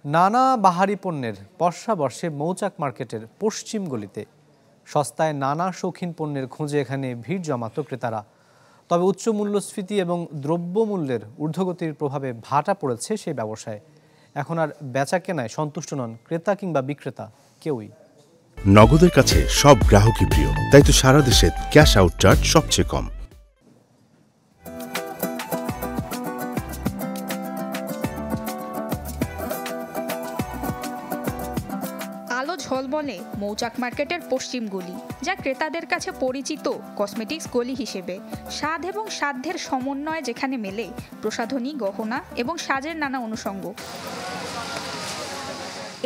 নানা বাহারি পণ্যের বর্ষে মৌচাক মার্কেটের পশ্চিম গলিতে সস্তায় নানা শৌখিন পণ্যের খোঁজে এখানে ভিড় জমাতো ক্রেতারা। তবে উচ্চ মূল্যস্ফীতি এবং দ্রব্যমূল্যের ঊর্ধ্বগতির প্রভাবে ভাটা পড়েছে সেই ব্যবসায়। এখন আর বেচা কেনায় সন্তুষ্ট নন ক্রেতা কিংবা বিক্রেতা কেউই। নগদের কাছে সব গ্রাহকই প্রিয়, তাই তো সারা দেশে ক্যাশ আউট চার্জ সবচেয়ে কম। আলো ঝলমলে মৌচাক মার্কেটের পশ্চিম গলি, যা ক্রেতাদের কাছে পরিচিত কসমেটিক্স গলি হিসেবে। স্বাদ এবং সাধ্যের সমন্বয়ে যেখানে মেলে প্রসাধনী, গহনা এবং সাজের নানা অনুষঙ্গ।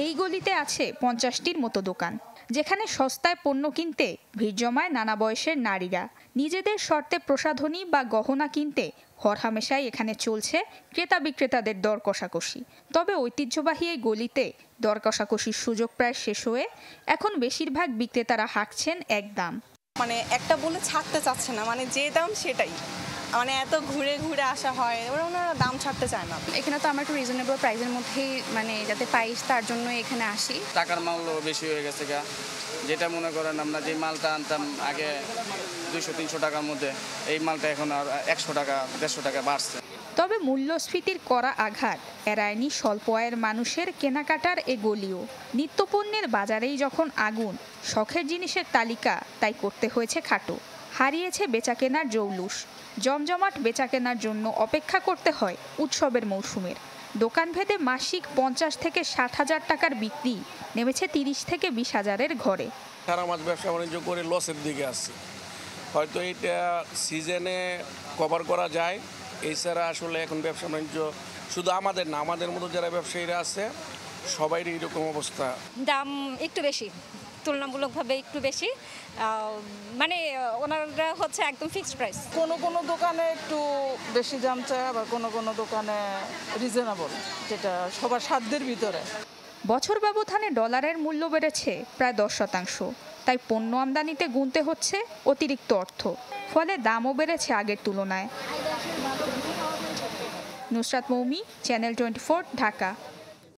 এই গলিতে আছে 50টির মতো দোকান, যেখানে সস্তায় পণ্য কিনতে ভিড় জমায় নানা বয়সের নারীরা। নিজেদের শর্তে প্রসাধনী বা গহনা কিনতে হরহামেশাই এখানে চলছে ক্রেতা বিক্রেতাদের দর কষাকষি। তবে ঐতিহ্যবাহী এই গলিতে দর কষাকষির সুযোগ প্রায় শেষ হয়ে এখন বেশিরভাগ বিক্রেতারা হাঁকছেন এক দাম। একটা বলে ছাড়তে চাচ্ছে না, যে দাম সেটাই। এত ঘুরে ঘুরে আসা হয়, ওনারা দাম ছাড়তে চায় না। এখানে তো আমরা একটু রিজনেবল প্রাইসের মধ্যেই যাতে পাই, তার জন্য এখানে আসি। টাকার মূল্য বেশি হয়ে গেছে গা, যেটা মনে করেন আমরা যে মালটা আনতাম আগে 200-300 টাকার মধ্যে, এই মালটা এখন আর 100 টাকা 150 টাকা বাড়ছে। তবে মূল্যস্ফীতির কড়া আঘাত এড়ায়নি স্বল্প আয়ের মানুষের কেনাকাটার এ গলিও। নিত্যপণ্যের বাজারেই যখন আগুন, শখের জিনিসের তালিকা তাই করতে হয়েছে খাটো। হারিয়েছে বেচাকেনার জৌলুস। জমজমাট বেচাকেনার জন্য অপেক্ষা করতে হয় উৎসবের মৌসুমের। দোকানভেদে মাসিক 50 থেকে 60 হাজার টাকার বিক্রি নেমেছে 30 থেকে 20 হাজারের ঘরে। সারা মাস ব্যবসা বাণিজ্য করে লসের দিকে আসছে। হয়তো এটা সিজনে কভার করা যায়, এছাড়া আসলে এখন ব্যবসা বাণিজ্য শুধু আমাদের না, আমাদের মতো যারা ব্যবসায়ীরা আছে সবাইরই এরকম অবস্থা। দাম একটু বেশি, তুলনামূলকভাবে একটু বেশি। ওনারা হচ্ছে একদম ফিক্সড প্রাইস। কোনো দোকানে একটু বেশি দাম চায়, আবার কোনো দোকানে রিজনেবল, যেটা সবার সাধ্যের ভিতরে। বছর ব্যবধানে ডলারের মূল্য বেড়েছে প্রায় 10%। তাই পণ্য আমদানিতে গুনতে হচ্ছে অতিরিক্ত অর্থ, ফলে দামও বেড়েছে আগের তুলনায়। নুসরাত মৌমি, চ্যানেল 24, ঢাকা।